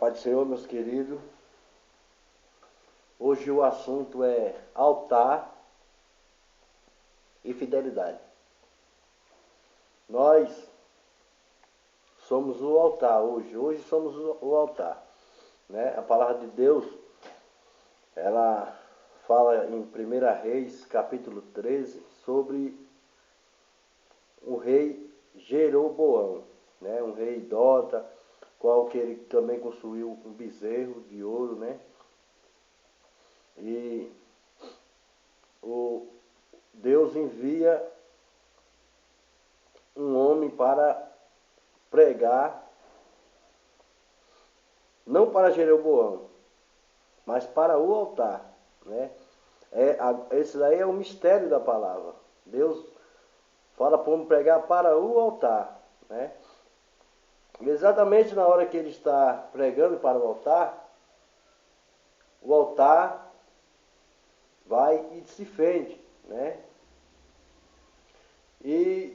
Pai do Senhor, meus queridos. Hoje o assunto é altar e fidelidade. Nós somos o altar hoje. Hoje somos o altar, né? A palavra de Deus, ela fala em 1 Reis, capítulo 13, sobre o rei Jeroboão, né? Um rei idólatra, qual que ele também construiu um bezerro de ouro, né? E Deus envia um homem para pregar, não para Jeroboão, mas para o altar, né? Esse daí é o mistério da palavra. Deus fala para o homem pregar para o altar, né? Exatamente na hora que ele está pregando para o altar vai e se fende, né? E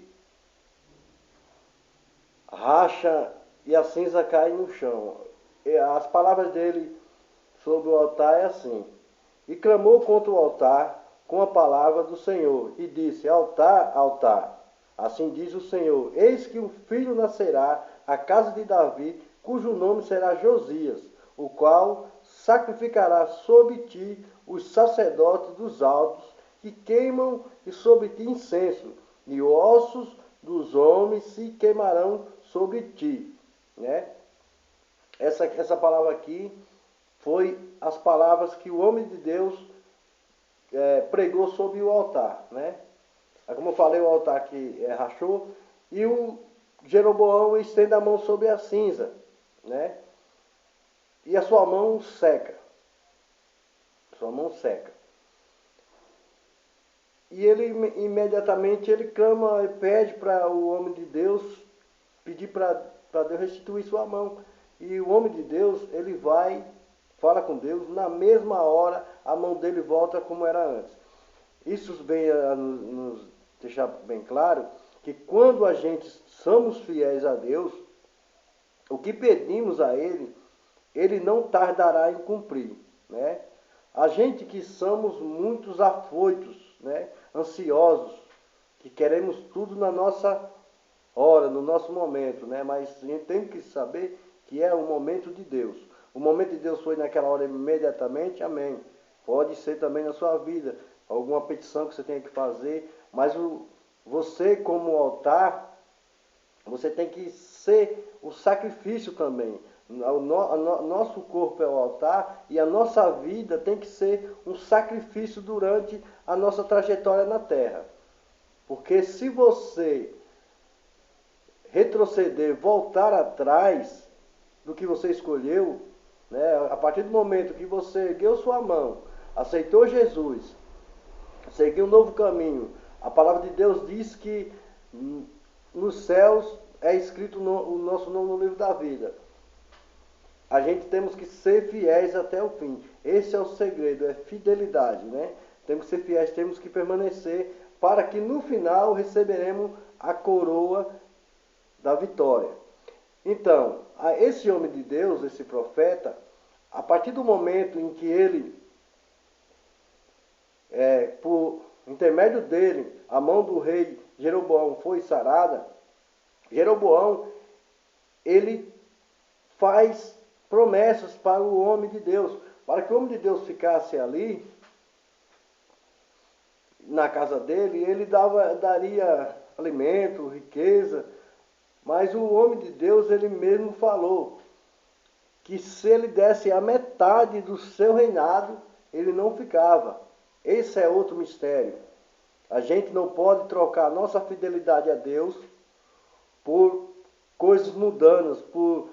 racha e a cinza cai no chão. E as palavras dele sobre o altar é assim: e clamou contra o altar com a palavra do Senhor, e disse: altar, altar, assim diz o Senhor, eis que um filho nascerá à casa de Davi, cujo nome será Josias, o qual sacrificará sobre ti os sacerdotes dos altos, que queimam e sobre ti incenso, e ossos dos homens se queimarão sobre ti, né? Essa palavra aqui foi as palavras que o homem de Deus pregou sobre o altar, né? Como eu falei, o altar aqui rachou, e o Jeroboão estende a mão sobre a cinza, né? E a sua mão seca. Sua mão seca. E ele imediatamente ele clama e pede para o homem de Deus, pedir para Deus restituir sua mão. E o homem de Deus, ele vai, fala com Deus, na mesma hora a mão dele volta como era antes. Isso vem a nos deixar bem claro que quando a gente somos fiéis a Deus, o que pedimos a Ele, Ele não tardará em cumprir, né? A gente que somos muitos afoitos, né? Ansiosos, que queremos tudo na nossa hora, no nosso momento, né? Mas a gente tem que saber que é o momento de Deus. O momento de Deus foi naquela hora imediatamente, amém. Pode ser também na sua vida, alguma petição que você tenha que fazer, mas você como altar, você tem que ser o sacrifício também. Nosso corpo é o altar e a nossa vida tem que ser um sacrifício durante a nossa trajetória na terra. Porque se você retroceder, voltar atrás do que você escolheu, né, a partir do momento que você ergueu sua mão, aceitou Jesus, seguiu um novo caminho, a palavra de Deus diz que nos céus é escrito o nosso nome no livro da vida. A gente temos que ser fiéis até o fim. Esse é o segredo, é fidelidade, né? Temos que ser fiéis, temos que permanecer, para que no final receberemos a coroa da vitória. Então, esse homem de Deus, esse profeta, a partir do momento em que ele, por intermédio dele, a mão do rei Jeroboão foi sarada, Jeroboão, ele faz promessas para o homem de Deus, para que o homem de Deus ficasse ali, na casa dele, ele daria alimento, riqueza, mas o homem de Deus, ele mesmo falou que se ele desse a metade do seu reinado, ele não ficava. Esse é outro mistério. A gente não pode trocar nossa fidelidade a Deus por coisas mundanas, por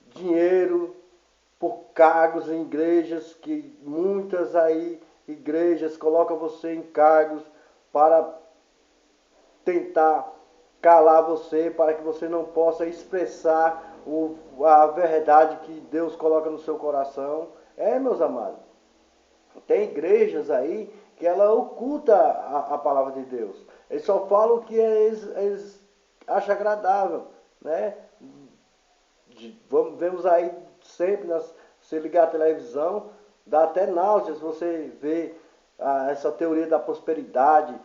dinheiro, por cargos em igrejas, que muitas aí igrejas colocam você em cargos para tentar calar você, para que você não possa expressar a verdade que Deus coloca no seu coração. Meus amados, tem igrejas aí que ela oculta a palavra de Deus. Eles só falam o que eles acham agradável, né? Vemos aí sempre, você ligar a televisão, dá até náuseas você vê essa teoria da prosperidade,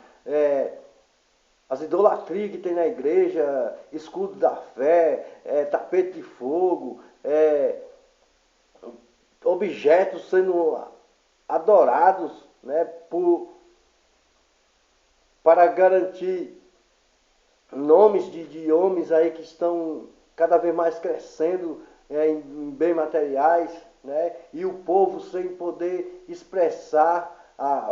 as idolatrias que tem na igreja, escudo da fé, tapete de fogo, objetos sendo adorados, né, para garantir nomes de homens aí que estão cada vez mais crescendo em bens materiais, né, e o povo sem poder expressar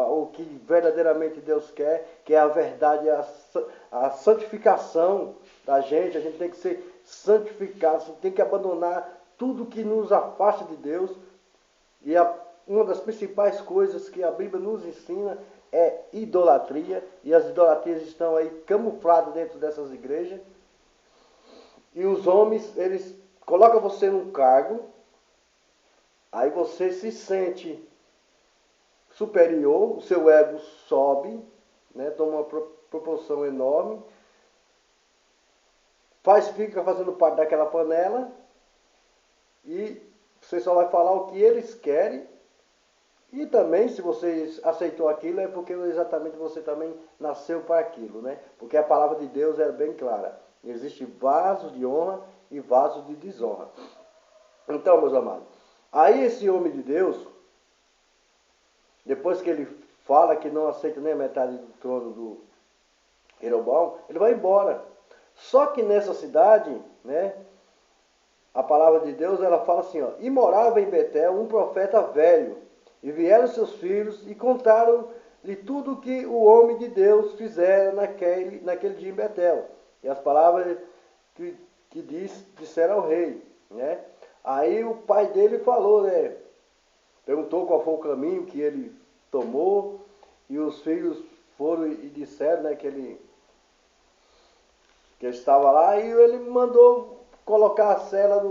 o que verdadeiramente Deus quer, que é a verdade, a santificação da gente. A gente tem que ser santificado, a gente tem que abandonar tudo que nos afasta de Deus. E uma das principais coisas que a Bíblia nos ensina é idolatria, e as idolatrias estão aí camufladas dentro dessas igrejas. E os homens, eles colocam você num cargo, aí você se sente superior, o seu ego sobe, né, toma uma proporção enorme, fica fazendo parte daquela panela, e você só vai falar o que eles querem. E também, se você aceitou aquilo, é porque exatamente você também nasceu para aquilo, né? Porque a palavra de Deus é bem clara. Existe vaso de honra e vaso de desonra. Então, meus amados, aí esse homem de Deus, depois que ele fala que não aceita nem a metade do trono do Jeroboão, ele vai embora. Só que nessa cidade, né, a palavra de Deus, ela fala assim, ó, e morava em Betel um profeta velho, e vieram seus filhos e contaram-lhe tudo o que o homem de Deus fizera naquele dia em Betel. E as palavras que disseram ao rei, né? Aí o pai dele falou, né? Perguntou qual foi o caminho que ele tomou, e os filhos foram e disseram, né, que ele estava lá, e ele mandou colocar a sela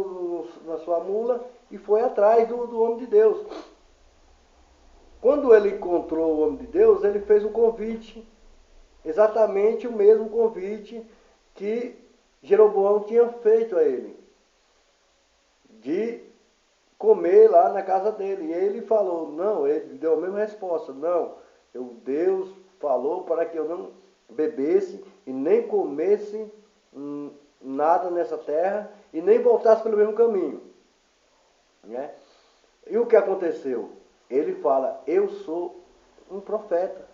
na sua mula e foi atrás do homem de Deus. Quando ele encontrou o homem de Deus, ele fez um convite, exatamente o mesmo convite que Jeroboão tinha feito a ele, de comer lá na casa dele. E ele falou, não, ele deu a mesma resposta, não, Deus falou para que eu não bebesse e nem comesse nada nessa terra e nem voltasse pelo mesmo caminho, né? E o que aconteceu? Ele fala, eu sou um profeta.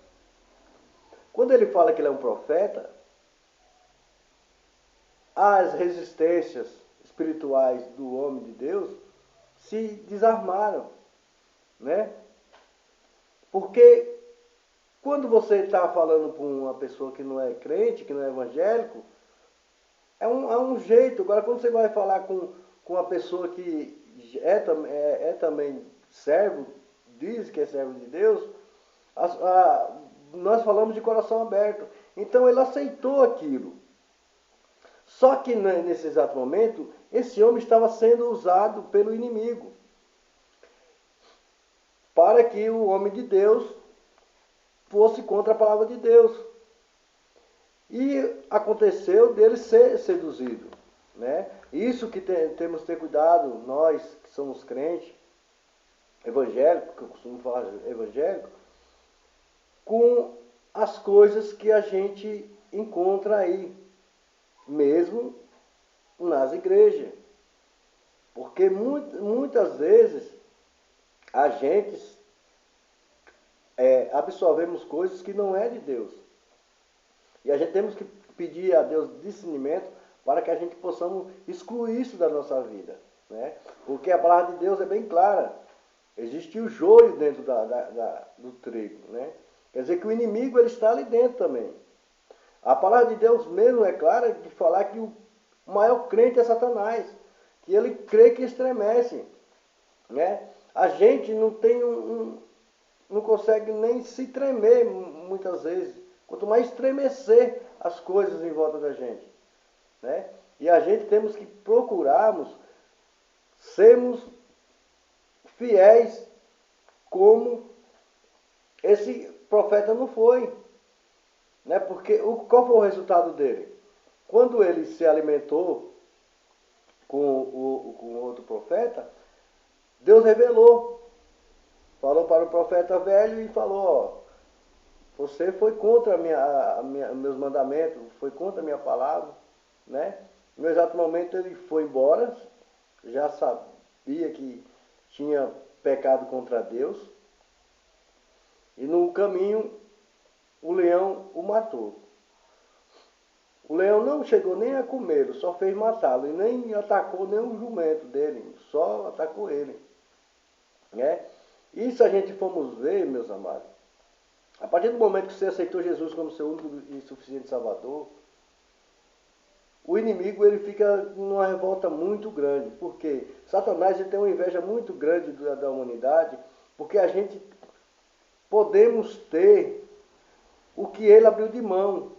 Quando ele fala que ele é um profeta, as resistências espirituais do homem de Deus se desarmaram, né? Porque quando você está falando com uma pessoa que não é crente, que não é evangélico, é um jeito. Agora, quando você vai falar com uma pessoa que é também servo, diz que é servo de Deus, nós falamos de coração aberto. Então ele aceitou aquilo. Só que nesse exato momento, esse homem estava sendo usado pelo inimigo para que o homem de Deus fosse contra a palavra de Deus. E aconteceu dele ser seduzido, né? Isso que temos que ter cuidado, nós que somos crentes, evangélicos, que eu costumo falar evangélico, com as coisas que a gente encontra aí, mesmo nas igrejas. Porque muitas vezes a gente absorvemos coisas que não é de Deus. E a gente temos que pedir a Deus discernimento para que a gente possamos excluir isso da nossa vida, né? Porque a palavra de Deus é bem clara. Existe o joio dentro do trigo, né? Quer dizer que o inimigo ele está ali dentro também. A palavra de Deus mesmo é clara de falar que o maior crente é Satanás, que ele crê que estremece, né? A gente não tem não consegue nem se tremer muitas vezes, quanto mais estremecer as coisas em volta da gente, né? E a gente temos que procurarmos sermos fiéis como esse profeta não foi, né? Porque qual foi o resultado dele? Quando ele se alimentou com outro profeta, Deus revelou. Falou para o profeta velho e falou, ó, você foi contra meus mandamentos, foi contra a minha palavra, né? No exato momento ele foi embora, já sabia que tinha pecado contra Deus, e no caminho o leão o matou. O leão não chegou nem a comê-lo, só fez matá-lo, e nem atacou nem o jumento dele, só atacou ele, né? E se a gente formos ver, meus amados, a partir do momento que você aceitou Jesus como seu único e suficiente Salvador, o inimigo ele fica numa revolta muito grande, porque Satanás ele tem uma inveja muito grande da humanidade, porque a gente podemos ter o que ele abriu de mão,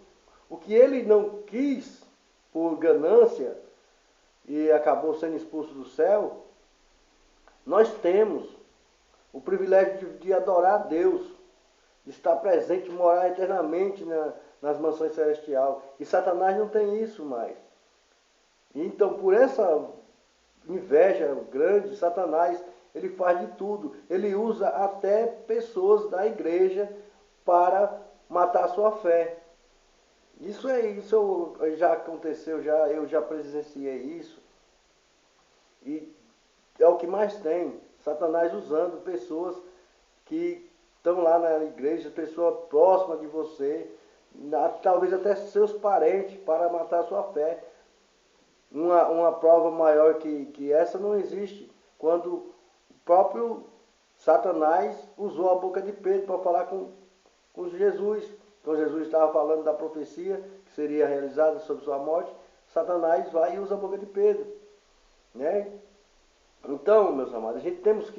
o que ele não quis por ganância e acabou sendo expulso do céu. Nós temos o privilégio de adorar a Deus, de estar presente, morar eternamente nas mansões celestiais. E Satanás não tem isso mais. Então, por essa inveja grande, Satanás, ele faz de tudo. Ele usa até pessoas da igreja para matar a sua fé. Isso já aconteceu, eu já presenciei isso. E é o que mais tem. Satanás usando pessoas que estão lá na igreja, pessoa próxima de você, talvez até seus parentes, para matar a sua fé. Uma prova maior que essa não existe, quando o próprio Satanás usou a boca de Pedro para falar com Jesus. Então Jesus estava falando da profecia que seria realizada sobre sua morte. Satanás vai e usa a boca de Pedro, né? Então, meus amados, a gente temos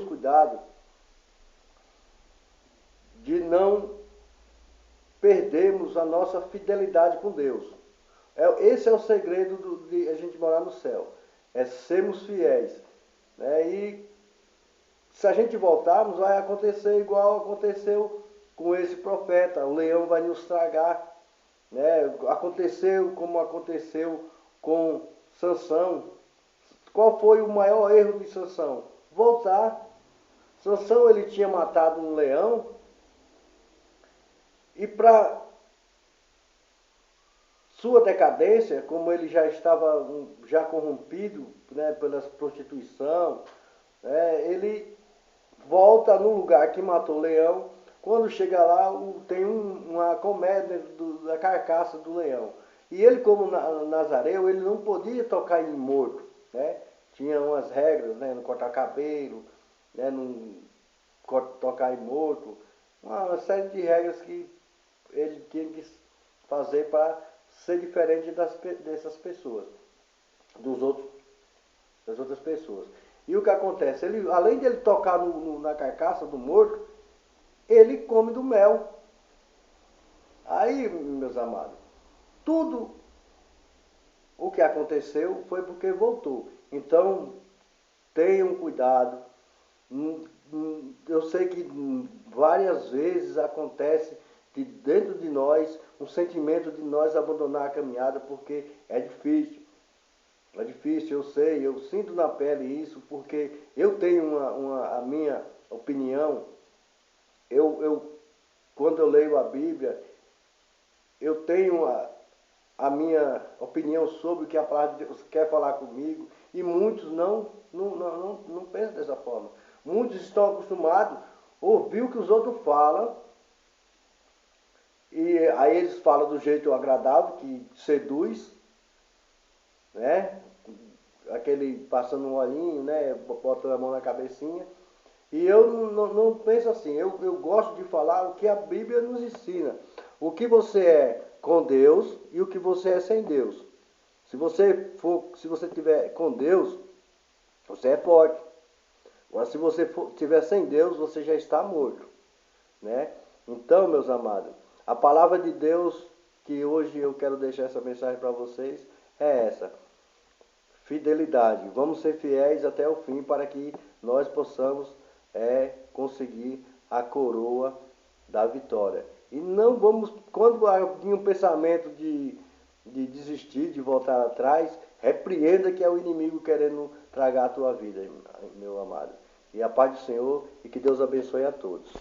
cuidado de não perdermos a nossa fidelidade com Deus. Esse é o segredo de a gente morar no céu, é sermos fiéis, né? E se a gente voltarmos, vai acontecer igual aconteceu com esse profeta, o leão vai nos tragar, né? Aconteceu como aconteceu com Sansão. Qual foi o maior erro de Sansão? Voltar. Sansão ele tinha matado um leão, e para sua decadência, como ele já estava já corrompido, né, pela prostituição, né, ele volta no lugar que matou o leão. Quando chega lá, tem uma colmeia da carcaça do leão. E ele, como nazareu, ele não podia tocar em morto, né? Tinha umas regras, né? Não cortar cabelo, né? Não tocar em morto. Uma série de regras que ele tinha que fazer para ser diferente dessas pessoas, das outras pessoas. E o que acontece? Ele, além de ele tocar na carcaça do morto, ele come do mel. Aí, meus amados, tudo o que aconteceu foi porque voltou. Então, tenham cuidado. Eu sei que várias vezes acontece de dentro de nós um sentimento de nós abandonar a caminhada, porque é difícil. É difícil, eu sei, eu sinto na pele isso, porque eu tenho a minha opinião. Quando eu leio a Bíblia, eu tenho a minha opinião sobre o que a palavra de Deus quer falar comigo, e muitos não pensam dessa forma. Muitos estão acostumados a ouvir o que os outros falam, e aí eles falam do jeito agradável, que seduz, né? Aquele passando um olhinho, né? Botando a mão na cabecinha. E eu não penso assim, eu gosto de falar o que a Bíblia nos ensina. O que você é com Deus e o que você é sem Deus. Se você estiver com Deus, você é forte. Agora, se você estiver sem Deus, você já está morto, né? Então, meus amados, a palavra de Deus que hoje eu quero deixar essa mensagem para vocês é essa: fidelidade. Vamos ser fiéis até o fim para que nós possamos conseguir a coroa da vitória. E não vamos, quando vir um pensamento de de desistir, de voltar atrás, repreenda que é o inimigo querendo tragar a tua vida, meu amado. E a paz do Senhor e que Deus abençoe a todos.